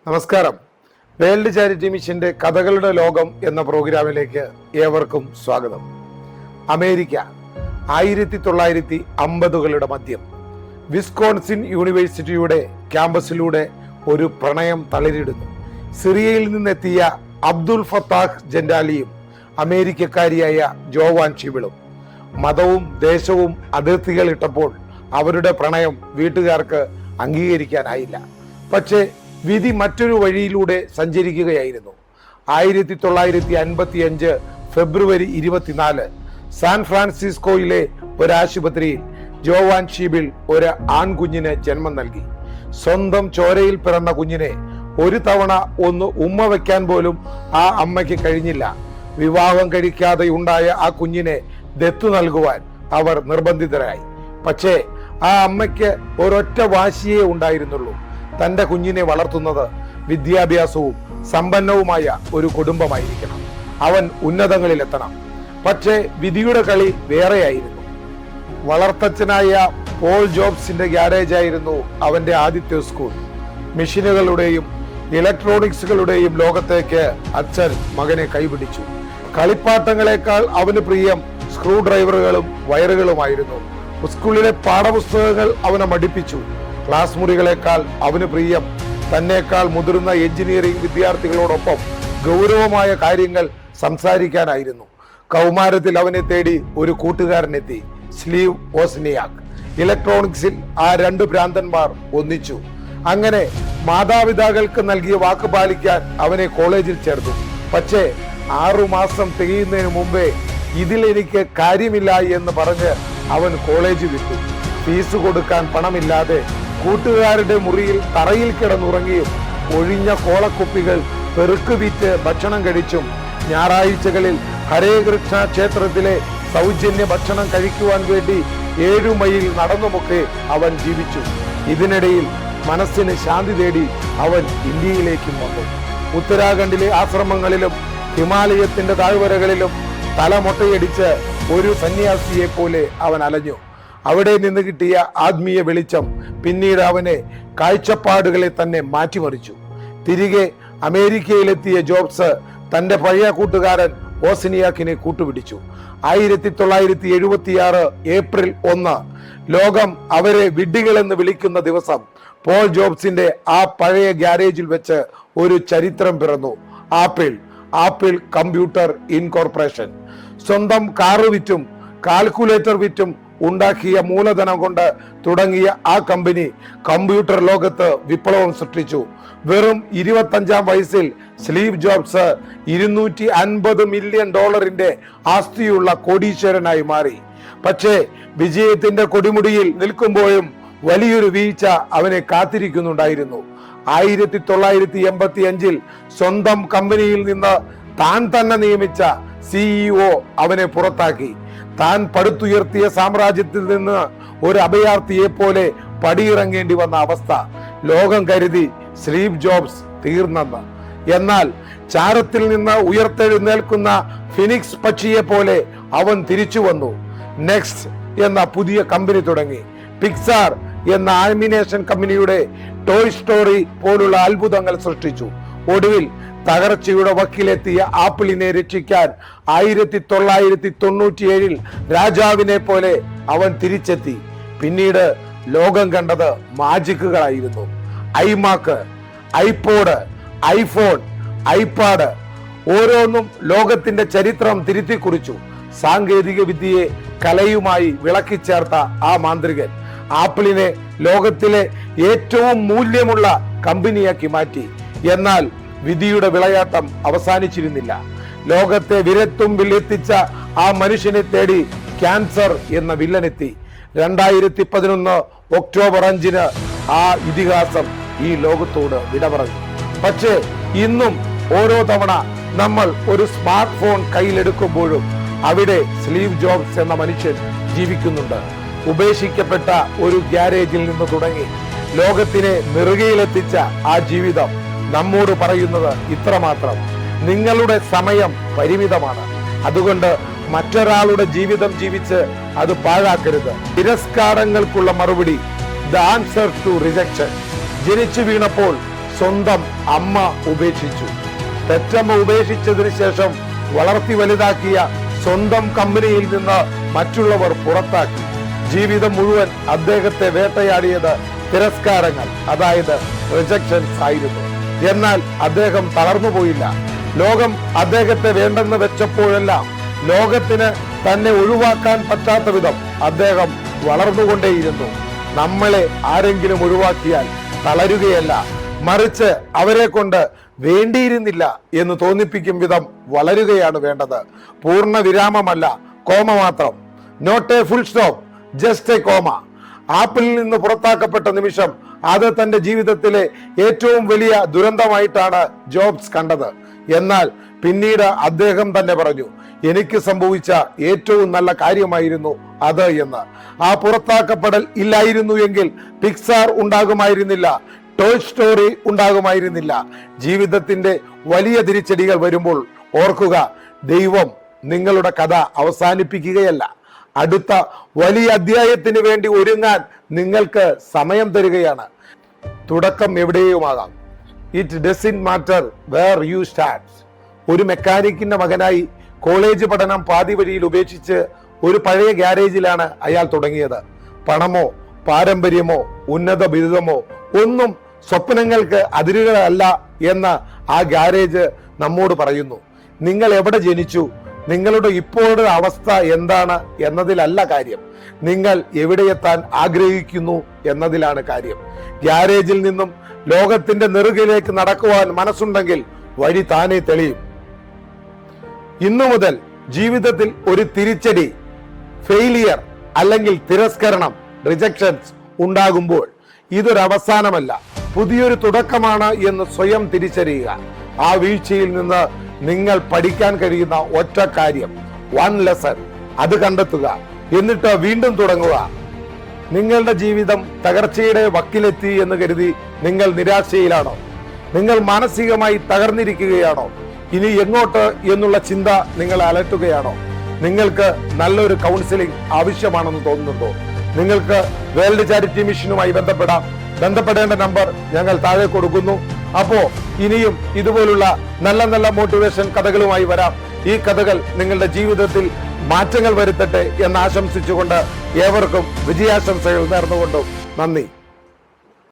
നമസ്കാരം. World charity മിഷന്റെ കഥകളുടെ ലോകം എന്ന പ്രോഗ്രാമിലേക്ക് ഏവർക്കും സ്വാഗതം. അമേരിക്ക 1950കളുടെ മധ്യം വിസ്കോൺസിൻ യൂണിവേഴ്സിറ്റിയുടെ ക്യാമ്പസിലൂടെ ഒരു പ്രണയം തളിരിടുന്നു. സിറിയയിൽ നിന്നെത്തിയ അബ്ദുൽ ഫത്താഹ് ജൻഡാലിയും അമേരിക്കക്കാരിയായ ജോവാൻ ഷിബിളും. മതവും ദേശവും അതിർത്തികൾ ഇട്ടപ്പോൾ അവരുടെ പ്രണയം വീട്ടുകാർക്ക് അംഗീകരിക്കാനായില്ല. പക്ഷേ വിധി മറ്റൊരു വഴിയിലൂടെ സഞ്ചരിക്കുകയായിരുന്നു. 1955 ഫെബ്രുവരി 24 സാൻ ഫ്രാൻസിസ്കോയിലെ ഒരാശുപത്രിയിൽ ജോവാൻ ഷീബിൾ ഒരു ആൺകുഞ്ഞിന് ജന്മം നൽകി. സ്വന്തം ചോരയിൽ പിറന്ന കുഞ്ഞിനെ ഒരു തവണ ഒന്ന് ഉമ്മ വയ്ക്കാൻ പോലും ആ അമ്മയ്ക്ക് കഴിഞ്ഞില്ല. വിവാഹം കഴിക്കാതെ ഉണ്ടായ ആ കുഞ്ഞിനെ ദത്തു നൽകുവാൻ അവർ നിർബന്ധിതരായി. പക്ഷേ ആ അമ്മയ്ക്ക് ഒരൊറ്റ വാശിയേ ഉണ്ടായിരുന്നുള്ളൂ. തൻ്റെ കുഞ്ഞിനെ വളർത്തുന്നത് വിദ്യാഭ്യാസവും സമ്പന്നവുമായ ഒരു കുടുംബമായിരിക്കണം. അവൻ ഉന്നതങ്ങളിലെത്തണം. പക്ഷേ വിധിയുടെ കളി വേറെയായിരുന്നു. വളർത്തച്ഛനായ പോൾ ജോബ്സിന്റെ ഗ്യാരേജായിരുന്നു അവന്റെ ആദ്യത്തെ സ്കൂൾ. മെഷീനുകളുടെയും ഇലക്ട്രോണിക്സുകളുടെയും ലോകത്തേക്ക് അച്ഛൻ മകനെ കൈപിടിച്ചു. കളിപ്പാട്ടങ്ങളെക്കാൾ അവന് പ്രിയം സ്ക്രൂ ഡ്രൈവറുകളും വയറുകളുമായിരുന്നു. സ്കൂളിലെ പാഠപുസ്തകങ്ങൾ അവനെ മടിപ്പിച്ചു. ക്ലാസ് മുറികളെക്കാൾ അവന് പ്രിയം തന്നേക്കാൾ മുതിർന്ന എഞ്ചിനീയറിംഗ് വിദ്യാർത്ഥികളോടൊപ്പം ഗൗരവമായ കാര്യങ്ങൾ സംസാരിക്കാനായിരുന്നു. കൗമാരത്തിൽ അവനെ തേടി ഒരു കൂട്ടുകാരനെത്തി, സ്ലീവ് ഓസ്നിയാക്. ഇലക്ട്രോണിക്സിൽ ആ രണ്ട് ഭ്രാന്തന്മാർ ഒന്നിച്ചു. അങ്ങനെ മാതാപിതാക്കൾക്ക് നൽകിയ വാക്ക് പാലിക്കാൻ അവനെ കോളേജിൽ ചേർത്തു. പക്ഷേ 6 മാസം തികയുന്നതിന് മുമ്പേ ഇതിൽ എനിക്ക് കാര്യമില്ല എന്ന് പറഞ്ഞ് അവൻ കോളേജ് വിട്ടു. ഫീസ് കൊടുക്കാൻ പണമില്ലാതെ കൂട്ടുകാരുടെ മുറിയിൽ തറയിൽ കിടന്നുറങ്ങിയും ഒഴിഞ്ഞ കോളക്കുപ്പികൾ പെറുക്ക് വിറ്റ് ഭക്ഷണം കഴിച്ചും ഞായറാഴ്ചകളിൽ ഹരേ കൃഷ്ണ ക്ഷേത്രത്തിലെ സൗജന്യ ഭക്ഷണം കഴിക്കുവാൻ വേണ്ടി 7 മൈൽ നടന്നുമൊക്കെ അവൻ ജീവിച്ചു. ഇതിനിടയിൽ മനസ്സിന് ശാന്തി തേടി അവൻ ഇന്ത്യയിലേക്കും വന്നു. ഉത്തരാഖണ്ഡിലെ ആശ്രമങ്ങളിലും ഹിമാലയത്തിന്റെ താഴ്വരകളിലും തലമൊട്ടയടിച്ച് ഒരു സന്യാസിയെ പോലെ അവൻ അലഞ്ഞു. അവിടെ നിന്ന് കിട്ടിയ ആത്മീയ വെളിച്ചം പിന്നീട് അവനെ കാഴ്ചപ്പാടുകളെ തന്നെ മാറ്റിമറിച്ചു. തിരികെ അമേരിക്കയിലെത്തിയ ജോബ്സ് തന്റെ പഴയ കൂട്ടുകാരൻ ഓസ്നിയാക്കിനെ കൂട്ടുപിടിച്ചു. 1976 ഏപ്രിൽ 1 ലോകം അവരെ വിഡ്ഢികളെന്ന് വിളിക്കുന്ന ദിവസം പോൾ ജോബ്സിന്റെ ആ പഴയ ഗ്യാരേജിൽ വെച്ച് ഒരു ചരിത്രം പിറന്നു. Apple computer incorporation. സ്വന്തം കാറ് വിറ്റും കാൽക്കുലേറ്റർ വിറ്റും ഉണ്ടാക്കിയ മൂലധനം കൊണ്ട് തുടങ്ങിയ ആ കമ്പനി കമ്പ്യൂട്ടർ ലോകത്ത് വിപ്ലവം സൃഷ്ടിച്ചു. വെറും 25-ാം വയസ്സിൽ സ്ലീവ് ജോബ്സ് $250 മില്യൺ ആസ്തിയുള്ള കോടീശ്വരനായി മാറി. പക്ഷേ വിജയത്തിന്റെ കൊടിമുടിയിൽ നിൽക്കുമ്പോഴും വലിയൊരു വീഴ്ച അവനെ കാത്തിരിക്കുന്നുണ്ടായിരുന്നു. 1985 സ്വന്തം കമ്പനിയിൽ നിന്ന് താൻ തന്നെ നിയമിച്ച CEO അവനെ പുറത്താക്കി. താൻ പടുത്തുയർത്തിയ സാമ്രാജ്യത്തിൽ നിന്ന് ഒരു അഭയാർത്ഥിയെ പോലെ പടിയിറങ്ങേണ്ടി വന്ന അവസ്ഥ. ലോകം കരുതി സ്ലീവ് ജോബ്സ് തീർന്നെന്ന്. എന്നാൽ ചാരത്തിൽ നിന്ന് ഉയർത്തെഴുന്നേൽക്കുന്ന ഫിനിക്സ് പക്ഷിയെ പോലെ അവൻ തിരിച്ചു വന്നു. നെക്സ്റ്റ് എന്ന പുതിയ കമ്പനി തുടങ്ങി. പിക്സാർ എന്ന ആനിമേഷൻ കമ്പനിയുടെ ടോയ് സ്റ്റോറി പോലുള്ള അത്ഭുതങ്ങൾ സൃഷ്ടിച്ചു. ഒടുവിൽ തകർച്ചയുടെ വക്കിലെത്തിയ ആപ്പിളിനെ രക്ഷിക്കാൻ 1997 രാജാവിനെ പോലെ അവൻ തിരിച്ചെത്തി. പിന്നീട് ലോകം കണ്ടത് മാജിക്കുകളായിരുന്നു. ഐമാക്ക്, ഐപോഡ്, ഐഫോൺ, ഐപാഡ് ഓരോന്നും ലോകത്തിന്റെ ചരിത്രം തിരുത്തി കുറിച്ചു. സാങ്കേതിക വിദ്യയെ കലയുമായി വിളക്കിച്ചേർത്ത ആ മാന്ത്രികൻ ആപ്പിളിനെ ലോകത്തിലെ ഏറ്റവും മൂല്യമുള്ള കമ്പനിയാക്കി മാറ്റി. എന്നാൽ വിധിയുടെ വിളയാട്ടം അവസാനിച്ചിരുന്നില്ല. ലോകത്തെ വിരത്തുമ്പിൽ എത്തിച്ച ആ മനുഷ്യനെ തേടി ക്യാൻസർ എന്ന വില്ലനെത്തി. 2011 ഒക്ടോബർ 5 ആ ഇതിഹാസം ഈ ലോകത്തോട് വിട പറഞ്ഞു. പക്ഷേ ഇന്നും ഓരോ തവണ നമ്മൾ ഒരു സ്മാർട്ട് ഫോൺ കയ്യിലെടുക്കുമ്പോഴും അവിടെ സ്ലീവ് ജോബ്സ് എന്ന മനുഷ്യൻ ജീവിക്കുന്നുണ്ട്. ഉപേക്ഷിക്കപ്പെട്ട ഒരു ഗ്യാരേജിൽ നിന്ന് തുടങ്ങി ലോകത്തിനെ നെറുകയിലെത്തിച്ച ആ ജീവിതം നമ്മോട് പറയുന്നത് ഇത്രമാത്രം: നിങ്ങളുടെ സമയം പരിമിതമാണ്. അതുകൊണ്ട് മറ്റൊരാളുടെ ജീവിതം ജീവിച്ച് അത് പാഴാക്കരുത്. തിരസ്കാരങ്ങൾക്കുള്ള മറുപടി, ദ ആൻസർ ടു റിജക്ഷൻ. ജനിച്ചു വീണപ്പോൾ സ്വന്തം അമ്മ ഉപേക്ഷിച്ചു. പെറ്റമ്മ ഉപേക്ഷിച്ചതിന് ശേഷം വളർത്തി വലുതാക്കിയ സ്വന്തം കമ്പനിയിൽ നിന്ന് മറ്റുള്ളവർ പുറത്താക്കി. ജീവിതം മുഴുവൻ അദ്ദേഹത്തെ വേട്ടയാടിയത് തിരസ്കാരങ്ങൾ, അതായത് റിജക്ഷൻസ് ആയിരുന്നു. എന്നാൽ അദ്ദേഹം തളർന്നുപോയില്ല. ലോകം അദ്ദേഹത്തെ വേണ്ടെന്ന് വെച്ചപ്പോഴെല്ലാം ലോകത്തിന് തന്നെ ഒഴിവാക്കാൻ പറ്റാത്ത വിധം അദ്ദേഹം വളർന്നുകൊണ്ടേയിരുന്നു. നമ്മളെ ആരെങ്കിലും ഒഴിവാക്കിയാൽ തളരുകയല്ല, മറിച്ച് അവരെ കൊണ്ട് വേണ്ടിയിരുന്നില്ല എന്ന് തോന്നിപ്പിക്കും വിധം വളരുകയാണ് വേണ്ടത്. പൂർണ്ണ വിരാമമല്ല, കോമ മാത്രം. Not a full stop, just a comma. ആപ്പിളിൽ നിന്ന് പുറത്താക്കപ്പെട്ട നിമിഷം അത് തന്റെ ജീവിതത്തിലെ ഏറ്റവും വലിയ ദുരന്തമായിട്ടാണ് ജോബ്സ് കണ്ടത്. എന്നാൽ പിന്നീട് അദ്ദേഹം തന്നെ പറഞ്ഞു, എനിക്ക് സംഭവിച്ച ഏറ്റവും നല്ല കാര്യമായിരുന്നു അത് എന്ന്. ആ പുറത്താക്കപ്പെടൽ ഇല്ലായിരുന്നു എങ്കിൽ പിക്സാർ ഉണ്ടാകുമായിരുന്നില്ല, ടോയ് സ്റ്റോറി ഉണ്ടാകുമായിരുന്നില്ല. ജീവിതത്തിന്റെ വലിയ തിരിച്ചടികൾ വരുമ്പോൾ ഓർക്കുക, ദൈവം നിങ്ങളുടെ കഥ അവസാനിപ്പിക്കുകയല്ല, അടുത്ത വലിയ അധ്യായത്തിന് വേണ്ടി ഒരുങ്ങാൻ നിങ്ങൾക്ക് സമയം തരികയാണ്. തുടക്കം എവിടെയുമാകാം. It doesn't matter where you start. ഒരു മെക്കാനിക്കിന്റെ മകനായി കോളേജ് പഠനം പാതി വഴിയിൽ ഉപേക്ഷിച്ച് ഒരു പഴയ ഗ്യാരേജിലാണ് അയാൾ തുടങ്ങിയത്. പണമോ പാരമ്പര്യമോ ഉന്നത ബിരുദമോ ഒന്നും സ്വപ്നങ്ങൾക്ക് അതിരുകളല്ല എന്ന് ആ ഗ്യാരേജ് നമ്മോട് പറയുന്നു. നിങ്ങൾ എവിടെ ജനിച്ചു, നിങ്ങളുടെ ഇപ്പോഴത്തെ അവസ്ഥ എന്താണ് എന്നതിലല്ല കാര്യം, നിങ്ങൾ എവിടെയെത്താൻ ആഗ്രഹിക്കുന്നു എന്നതിലാണ് കാര്യം. ഗ്യാരേജിൽ നിന്നും ലോകത്തിന്റെ നെറുകിലേക്ക് നടക്കുവാൻ മനസ്സുണ്ടെങ്കിൽ വഴി താനേ തെളിയും. ഇന്നു മുതൽ ജീവിതത്തിൽ ഒരു തിരിച്ചടി, ഫെയിലിയർ അല്ലെങ്കിൽ തിരസ്കരണം, റിജക്ഷൻസ് ഉണ്ടാകുമ്പോൾ ഇതൊരു അവസാനമല്ല, പുതിയൊരു തുടക്കമാണ് എന്ന് സ്വയം തിരിച്ചറിയുക. ആ വീഴ്ചയിൽ നിന്ന് നിങ്ങൾ പഠിക്കാൻ കഴിയുന്ന ഒറ്റ കാര്യം, വൺ ലെസൺ, അത് കണ്ടെത്തുക. എന്നിട്ട് വീണ്ടും തുടങ്ങുക. നിങ്ങളുടെ ജീവിതം തകർച്ചയുടെ വക്കിലെത്തി എന്ന് കരുതി നിങ്ങൾ നിരാശയിലാണോ? നിങ്ങൾ മാനസികമായി തകർന്നിരിക്കുകയാണോ? ഇനി എങ്ങോട്ട് എന്നുള്ള ചിന്ത നിങ്ങളെ അലട്ടുകയാണോ? നിങ്ങൾക്ക് നല്ലൊരു കൗൺസിലിംഗ് ആവശ്യമാണെന്ന് തോന്നുന്നുണ്ടോ? നിങ്ങൾക്ക് വേൾഡ് ചാരിറ്റി മിഷനുമായി ബന്ധപ്പെടേണ്ട നമ്പർ ഞങ്ങൾ താഴെ കൊടുക്കുന്നു. അപ്പോ ഇനിയും ഇതുപോലുള്ള നല്ല നല്ല മോട്ടിവേഷൻ കഥകളുമായി വരാം. ഈ കഥകൾ നിങ്ങളുടെ ജീവിതത്തിൽ മാറ്റങ്ങൾ വരുത്തട്ടെ എന്ന് ആശംസിച്ചുകൊണ്ട് ഏവർക്കും വിജയാശംസകൾ നേർന്നുകൊണ്ടും നന്ദി.